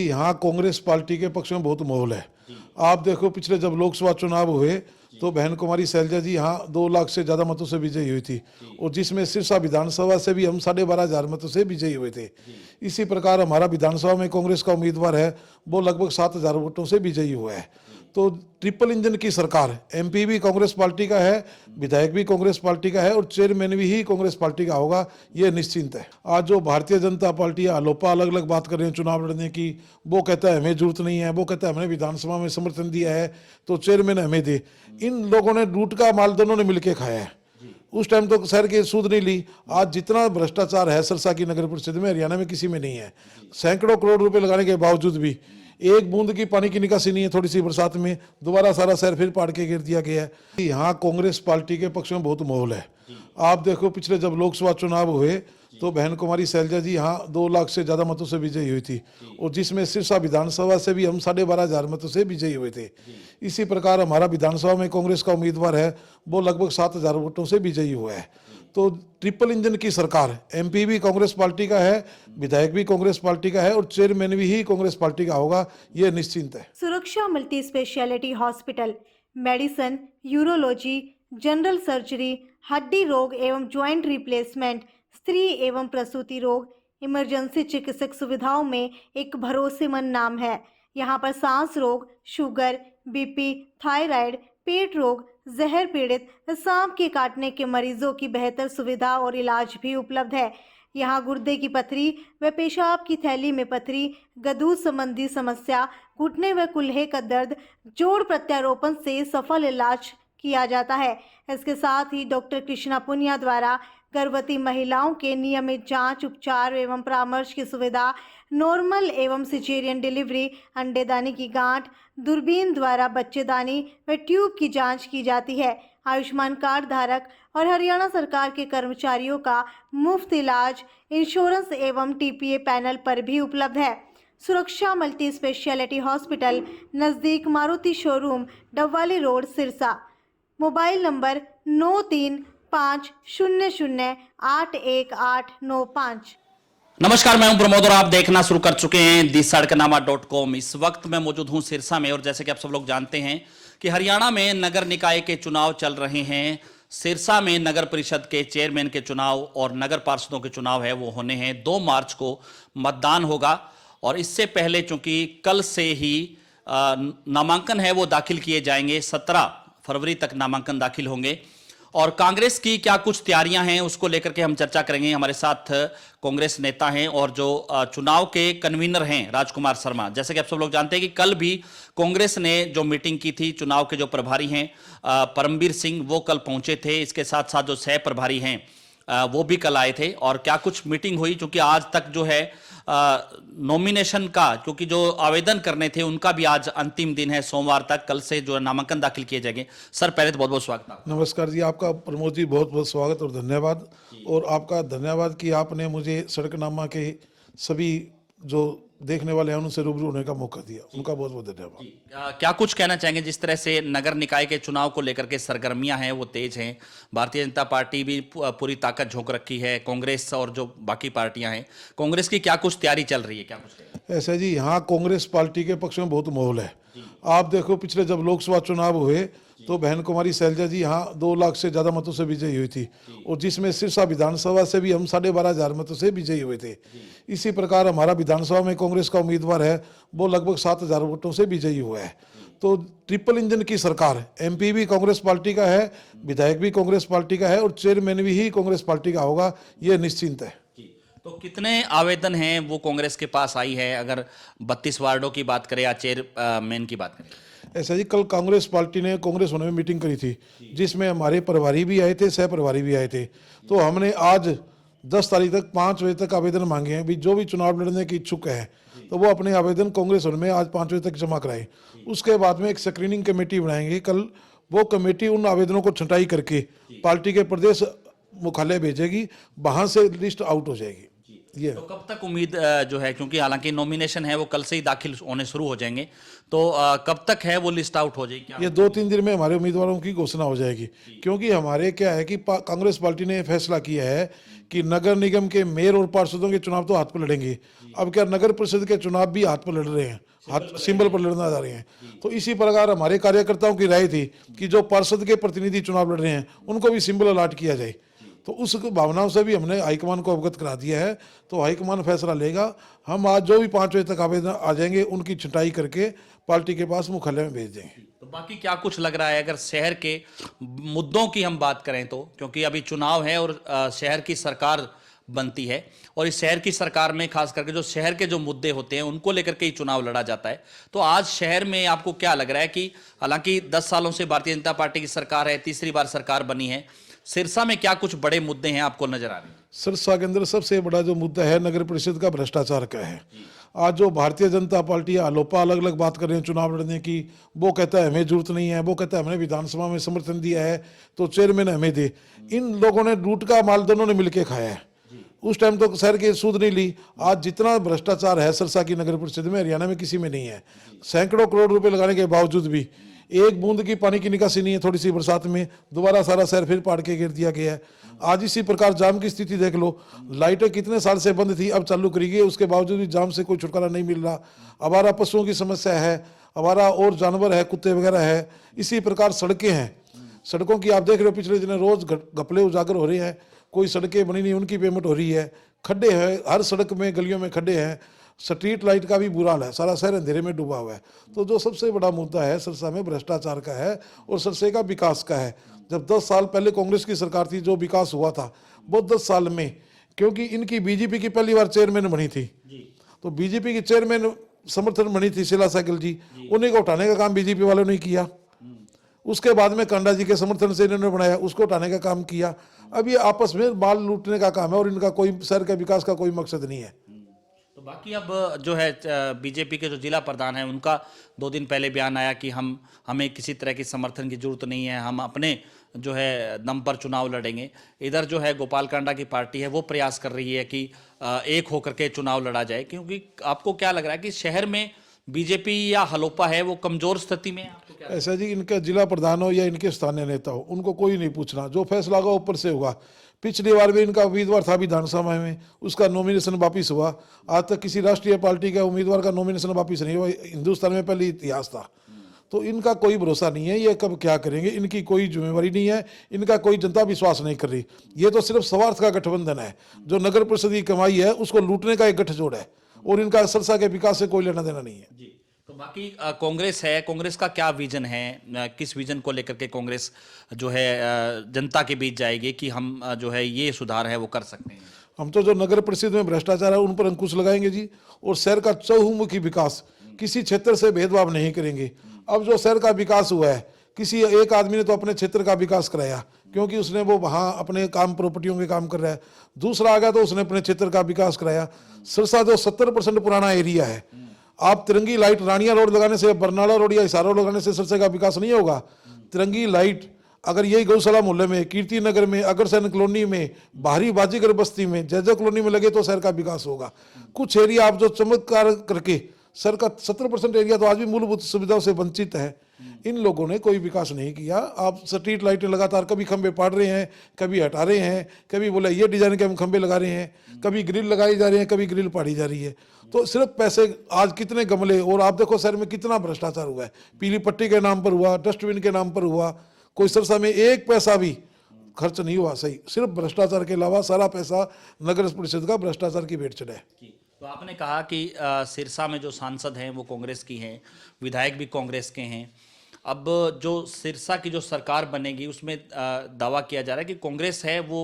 जी, यहाँ कांग्रेस पार्टी के पक्ष में बहुत माहौल है। आप देखो, पिछले जब लोकसभा चुनाव हुए तो बहन कुमारी शैलजा जी यहाँ 2 लाख से ज्यादा मतों से विजयी हुई थी, और जिसमें सिरसा विधानसभा से भी हम 12,500 मतों से विजयी हुए थे। इसी प्रकार हमारा विधानसभा में कांग्रेस का उम्मीदवार है, वो लगभग 7,000 वोटों से विजयी हुआ है। तो ट्रिपल इंजन की सरकार, एमपी भी कांग्रेस पार्टी का है, विधायक भी कांग्रेस पार्टी का है और चेयरमैन भी ही कांग्रेस पार्टी का होगा, ये निश्चिंत है। आज जो भारतीय जनता पार्टी या लोपा अलग अलग बात कर रहे हैं चुनाव लड़ने की, वो कहता है हमें जरूरत नहीं है, वो कहता है हमने विधानसभा में समर्थन दिया है तो चेयरमैन हमें दे। इन लोगों ने लूट का माल दोनों ने मिलकर खाया है। उस टाइम तो शहर की सूद नहीं ली। आज जितना भ्रष्टाचार है सिरसा की नगर परिषद में, हरियाणा में किसी में नहीं है। सैकड़ों करोड़ रुपए लगाने के बावजूद भी एक बूंद की पानी की निकासी नहीं है। थोड़ी सी बरसात में दोबारा सारा शहर फिर पाड़ के गिर दिया गया है। यहाँ कांग्रेस पार्टी के पक्ष में बहुत माहौल है। आप देखो, पिछले जब लोकसभा चुनाव हुए तो बहन कुमारी शैलजा जी यहाँ 2 लाख से ज्यादा मतों से विजयी हुई थी, और जिसमें सिरसा विधानसभा से भी हम 12,500 मतों से विजयी हुए थे। इसी प्रकार हमारा विधानसभा में कांग्रेस का उम्मीदवार है, वो लगभग 7,000 वोटों से विजयी हुआ है। तो ट्रिपल इंजन की सरकार, एमपी भी कांग्रेस पार्टी का है, विधायक भी कांग्रेस पार्टी का है और चेयरमैन भी ही कांग्रेस पार्टी का होगा, ये निश्चिंत है। सुरक्षा multi speciality hospital, medicine, urology, general surgery, हड्डी रोग एवं ज्वाइंट रिप्लेसमेंट, स्त्री एवं प्रसूति रोग, इमरजेंसी चिकित्सक सुविधाओं में एक भरोसेमंद नाम है। यहाँ पर सांस रोग, शुगर, बीपी, थायराइड, पेट रोग, जहर पीड़ित, सांप के काटने के मरीजों की बेहतर सुविधा और इलाज भी उपलब्ध है। यहाँ गुर्दे की पथरी व पेशाब की थैली में पथरी, गदूद संबंधी समस्या, घुटने व कुल्हे का दर्द, जोड़ प्रत्यारोपण से सफल इलाज किया जाता है। इसके साथ ही डॉक्टर कृष्णा पुनिया द्वारा गर्भवती महिलाओं के नियमित जांच, उपचार एवं परामर्श की सुविधा, नॉर्मल एवं सिजेरियन डिलीवरी, अंडेदानी की गांठ, दूरबीन द्वारा बच्चेदानी व ट्यूब की जांच की जाती है। आयुष्मान कार्ड धारक और हरियाणा सरकार के कर्मचारियों का मुफ्त इलाज इंश्योरेंस एवं टीपीए पैनल पर भी उपलब्ध है। सुरक्षा मल्टी स्पेशलिटी हॉस्पिटल, नज़दीक Maruti showroom, Dabwali road, Sirsa. Mobile number 9350081895। नमस्कार, मैं हूं प्रमोद और आप देखना शुरू कर चुके हैं दी-सड़कनामा.com। इस वक्त मैं मौजूद हूं सिरसा में, और जैसे कि आप सब लोग जानते हैं कि हरियाणा में नगर निकाय के चुनाव चल रहे हैं। सिरसा में नगर परिषद के चेयरमैन के चुनाव और नगर पार्षदों के चुनाव है वो होने हैं। 2 मार्च को मतदान होगा, और इससे पहले चूंकि कल से ही नामांकन है वो दाखिल किए जाएंगे। 17 फरवरी तक नामांकन दाखिल होंगे, और कांग्रेस की क्या कुछ तैयारियां हैं उसको लेकर के हम चर्चा करेंगे। हमारे साथ कांग्रेस नेता हैं और जो चुनाव के कन्वीनर हैं राजकुमार शर्मा। जैसे कि आप सब लोग जानते हैं कि कल भी कांग्रेस ने जो मीटिंग की थी, चुनाव के जो प्रभारी हैं परमबीर सिंह, वो कल पहुंचे थे। इसके साथ साथ जो सह प्रभारी हैं वो भी कल आए थे, और क्या कुछ मीटिंग हुई, क्योंकि आज तक जो है नॉमिनेशन का, क्योंकि जो आवेदन करने थे उनका भी आज अंतिम दिन है। सोमवार तक, कल से जो नामांकन दाखिल किए जाएंगे। सर, पहले तो बहुत बहुत स्वागत है। नमस्कार जी, आपका प्रमोद जी बहुत बहुत स्वागत और धन्यवाद। और आपका धन्यवाद कि आपने मुझे सड़कनामा के सभी जो देखने वाले हैं उनसे रूबरू होने का मौका दिया, उनका बहुत बहुत धन्यवाद। क्या कुछ कहना चाहेंगे, जिस तरह से नगर निकाय के चुनाव को लेकर के सरगर्मियां हैं वो तेज हैं। भारतीय जनता पार्टी भी पूरी ताकत झोंक रखी है, कांग्रेस और जो बाकी पार्टियां हैं, कांग्रेस की क्या कुछ तैयारी चल रही है, क्या कुछ? ऐसा जी, यहाँ कांग्रेस पार्टी के पक्ष में बहुत माहौल है। आप देखो, पिछले जब लोकसभा चुनाव हुए तो बहन कुमारी शैलजा जी यहाँ 2 लाख से ज्यादा मतों से विजयी हुई थी, और जिसमें सिरसा विधानसभा से भी हम 12,500 मतों से विजयी हुए थे। इसी प्रकार हमारा विधानसभा में कांग्रेस का उम्मीदवार है, वो लगभग 7,000 वोटों से विजयी हुआ है। तो ट्रिपल इंजन की सरकार, एमपी भी कांग्रेस पार्टी का है, विधायक भी कांग्रेस पार्टी का है और चेयरमैन भी ही कांग्रेस पार्टी का होगा, ये निश्चिंत है। तो कितने आवेदन हैं वो कांग्रेस के पास आई है, अगर 32 वार्डों की बात करें या चेयरमैन की बात करें? ऐसा जी, कल कांग्रेस पार्टी ने कांग्रेस होने में मीटिंग करी थी, जिसमें हमारे प्रभारी भी आए थे, सह प्रभारी भी आए थे। तो हमने आज 10 तारीख तक 5 बजे तक आवेदन मांगे हैं। भी जो भी चुनाव लड़ने के इच्छुक है तो वो अपने आवेदन कांग्रेस होने में आज 5 बजे तक जमा कराए। उसके बाद में एक स्क्रीनिंग कमेटी बनाएंगे कल। वो कमेटी उन आवेदनों को छंटाई करके पार्टी के प्रदेश मुख्यालय भेजेगी, वहां से लिस्ट आउट हो जाएगी। ये तो कब तक उम्मीद जो है, क्योंकि हालांकि नॉमिनेशन है वो कल से ही दाखिल होने शुरू हो जाएंगे, तो कब तक है वो लिस्ट आउट हो जाएगी क्या? ये 2-3 दिन में हमारे उम्मीदवारों की घोषणा हो जाएगी, क्योंकि हमारे क्या है कि कांग्रेस पार्टी ने फैसला किया है कि नगर निगम के मेयर और पार्षदों के चुनाव तो हाथ पर लड़ेंगे। अब क्या नगर परिषद के चुनाव भी हाथ पर लड़ रहे हैं, हाथ सिंबल पर लड़ना जा रहे हैं। तो इसी प्रकार हमारे कार्यकर्ताओं की राय थी कि जो पार्षद के प्रतिनिधि चुनाव लड़ रहे हैं उनको भी सिंबल अलाट किया जाए। तो उस भावनाओं से भी हमने हाईकमान को अवगत करा दिया है, तो हाईकमान फैसला लेगा। हम आज जो भी 5 बजे तक आवेदन आ जाएंगे उनकी छंटाई करके पार्टी के पास मुख्यालय में भेज देंगे। तो बाकी क्या कुछ लग रहा है, अगर शहर के मुद्दों की हम बात करें तो, क्योंकि अभी चुनाव है और शहर की सरकार बनती है, और इस शहर की सरकार में खास करके जो शहर के जो मुद्दे होते हैं उनको लेकर के ही चुनाव लड़ा जाता है। तो आज शहर में आपको क्या लग रहा है कि हालांकि 10 सालों से भारतीय जनता पार्टी की सरकार है, तीसरी बार सरकार बनी है, सिरसा में क्या कुछ बड़े मुद्दे हैं आपको नजर आ रहे हैं? सिरसा के अंदर सबसे बड़ा जो मुद्दा है नगर परिषद का भ्रष्टाचार का है। आज जो भारतीय जनता पार्टी आलोपा अलग अलग बात कर रहे हैं चुनाव लड़ने की, वो कहता है हमें जरूरत नहीं है, वो कहता है हमने विधानसभा में समर्थन दिया है तो चेयरमैन हमें दे। इन लोगों ने लूट का माल दोनों ने मिलकर खाया है। उस टाइम तो शहर की सूद नहीं ली। आज जितना भ्रष्टाचार है सिरसा की नगर परिषद में हरियाणा में किसी में नहीं है। सैकड़ों करोड़ रुपए लगाने के बावजूद भी एक बूंद की पानी की निकासी नहीं है। थोड़ी सी बरसात में दोबारा सारा शहर फिर पाड़ के गिर दिया गया है। आज इसी प्रकार जाम की स्थिति देख लो, लाइटें कितने साल से बंद थी, अब चालू करी गई, उसके बावजूद भी जाम से कोई छुटकारा नहीं मिल रहा। आवारा पशुओं की समस्या है, आवारा और जानवर है, कुत्ते वगैरह है। इसी प्रकार सड़कें हैं, सड़कों की आप देख रहे हो पिछले दिनों रोज घपले उजागर हो रहे हैं, कोई सड़कें बनी नहीं उनकी पेमेंट हो रही है। खड्डे हैं, हर सड़क में गलियों में खड्डे हैं। स्ट्रीट लाइट का भी बुरा हाल है, सारा शहर अंधेरे में डूबा हुआ है। तो जो सबसे बड़ा मुद्दा है सिरसा में भ्रष्टाचार का है और सिरसे का विकास का है। जब 10 साल पहले कांग्रेस की सरकार थी, जो विकास हुआ था वो 10 साल में, क्योंकि इनकी बीजेपी की पहली बार चेयरमैन बनी थी, तो बीजेपी की चेयरमैन समर्थन बनी थी शीला साइकिल जी, उन्हीं को उठाने का काम बीजेपी वालों ने किया। उसके बाद में कांडा जी के समर्थन से इन्होंने बनाया, उसको उठाने का काम किया। अब ये आपस में माल लूटने का काम है और इनका कोई शहर के विकास का कोई मकसद नहीं है। तो बाकी अब जो है बीजेपी के जो जिला प्रधान हैं उनका 2 दिन पहले बयान आया कि हमें किसी तरह की समर्थन की जरूरत नहीं है, हम अपने जो है दम पर चुनाव लड़ेंगे। इधर जो है गोपाल कांडा की पार्टी है वो प्रयास कर रही है कि एक होकर के चुनाव लड़ा जाए। क्योंकि आपको क्या लग रहा है कि शहर में बीजेपी या हलोपा है वो कमजोर स्थिति में है? आपको क्या ऐसा जी, इनका जिला प्रधान हो या इनके स्थानीय नेता हो, उनको कोई नहीं पूछना, जो फैसला होगा ऊपर से होगा। पिछली बार भी इनका उम्मीदवार था विधानसभा में, उसका नॉमिनेशन वापिस हुआ। आज तक किसी राष्ट्रीय पार्टी का उम्मीदवार का नॉमिनेशन वापिस नहीं हुआ, हिंदुस्तान में पहले इतिहास था। तो इनका कोई भरोसा नहीं है, ये कब क्या करेंगे, इनकी कोई जिम्मेवारी नहीं है, इनका कोई जनता विश्वास नहीं कर रही। ये तो सिर्फ स्वार्थ का गठबंधन है, जो नगर परिषद की कमाई है उसको लूटने का एक गठजोड़ है, और इनका सिरसा के विकास से कोई लेना देना नहीं है। जी। तो बाकी कांग्रेस है, कांग्रेस का क्या विजन है, किस विजन को लेकर के कांग्रेस जो है जनता के बीच जाएगी कि हम जो है ये सुधार है वो कर सकते हैं? हम तो जो नगर परिषद में भ्रष्टाचार है उन पर अंकुश लगाएंगे जी, और शहर का चहुमुखी विकास, किसी क्षेत्र से भेदभाव नहीं करेंगे। अब जो शहर का विकास हुआ है, किसी एक आदमी ने तो अपने क्षेत्र का विकास कराया क्योंकि उसने वो वहाँ अपने काम प्रॉपर्टियों के काम कर रहा है, दूसरा आ गया तो उसने अपने क्षेत्र का विकास कराया। सिरसा जो 70% पुराना एरिया है, आप तिरंगी लाइट रानिया रोड लगाने से, बरनाला रोड या हिसार रोड लगाने से सिरसा का विकास नहीं होगा। तिरंगी लाइट अगर यही गौशाला मोहल्ले में, कीर्ति नगर में, अग्रसेन कॉलोनी में, बाहरी बाजीगर बस्ती में, जय जय कॉलोनी में लगे तो शहर का विकास होगा। कुछ एरिया आप जो चमत्कार करके, शहर का 70% एरिया तो आज भी मूलभूत सुविधाओं से वंचित है। इन लोगों ने कोई विकास नहीं किया। आप स्ट्रीट लाइटें लगातार कभी खंबे पाड़ रहे हैं, कभी हटा रहे हैं, कभी बोले ये डिजाइन के हम खंबे लगा रहे हैं, कभी ग्रिल लगाई जा रही है, कभी ग्रिल पाड़ी जा रही है। तो सिर्फ पैसे, आज कितने गमले, और आप देखो शहर में कितना भ्रष्टाचार हुआ है, पीली पट्टी के नाम पर हुआ, डस्टबिन के नाम पर हुआ, कोई सिरसा में एक पैसा भी खर्च नहीं हुआ सही, सिर्फ भ्रष्टाचार के अलावा सारा पैसा नगर परिषद का भ्रष्टाचार की भेंट चढ़ा है। तो आपने कहा कि सिरसा में जो सांसद हैं वो कांग्रेस की हैं, विधायक भी कांग्रेस के हैं। अब जो सिरसा की जो सरकार बनेगी उसमें दावा किया जा रहा है कि कांग्रेस है वो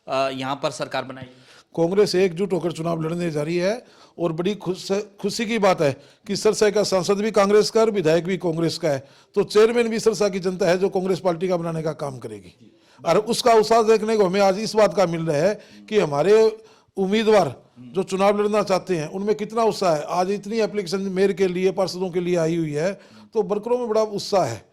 यहाँ पर सरकार बनाएगी। कांग्रेस एकजुट होकर चुनाव लड़ने जा रही है, और बड़ी खुशी की बात है कि सिरसा का सांसद भी कांग्रेस का और विधायक भी कांग्रेस का है, तो चेयरमैन भी सिरसा की जनता है जो कांग्रेस पार्टी का बनाने का काम करेगी। और उसका उत्साह देखने को हमें आज इस बात का मिल रहा है कि हमारे उम्मीदवार जो चुनाव लड़ना चाहते हैं उनमें कितना उत्साह है। आज इतनी एप्लीकेशन मेयर के लिए, पार्षदों के लिए आई हुई है, तो वर्करों में बड़ा उत्साह है,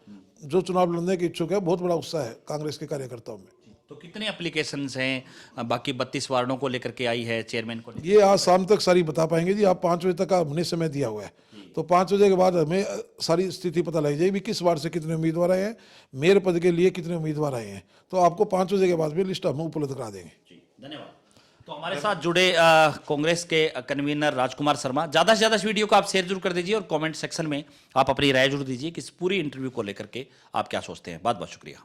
जो चुनाव लड़ने के इच्छुक है, बहुत बड़ा उत्साह है कांग्रेस के कार्यकर्ताओं में। तो कितने एप्लीकेशंस हैं बाकी 32 वार्डों को लेकर के आई है चेयरमैन को लेकर? ये आज शाम तक सारी बता पाएंगे जी। आप 5 बजे तक का हमने समय दिया हुआ है, तो 5 बजे के बाद हमें सारी स्थिति पता लग जाएगी किस वार्ड से कितने उम्मीदवार आए हैं, मेयर पद के लिए कितने उम्मीदवार आए हैं। तो आपको 5 बजे के बाद में लिस्ट हम उपलब्ध करा देंगे। जी, धन्यवाद। तो हमारे साथ जुड़े कांग्रेस के कन्वीनर राजकुमार शर्मा। ज़्यादा से ज़्यादा इस वीडियो को आप शेयर जरूर कर दीजिए और कमेंट सेक्शन में आप अपनी राय जरूर दीजिए कि इस पूरी इंटरव्यू को लेकर के आप क्या सोचते हैं। बहुत बहुत शुक्रिया।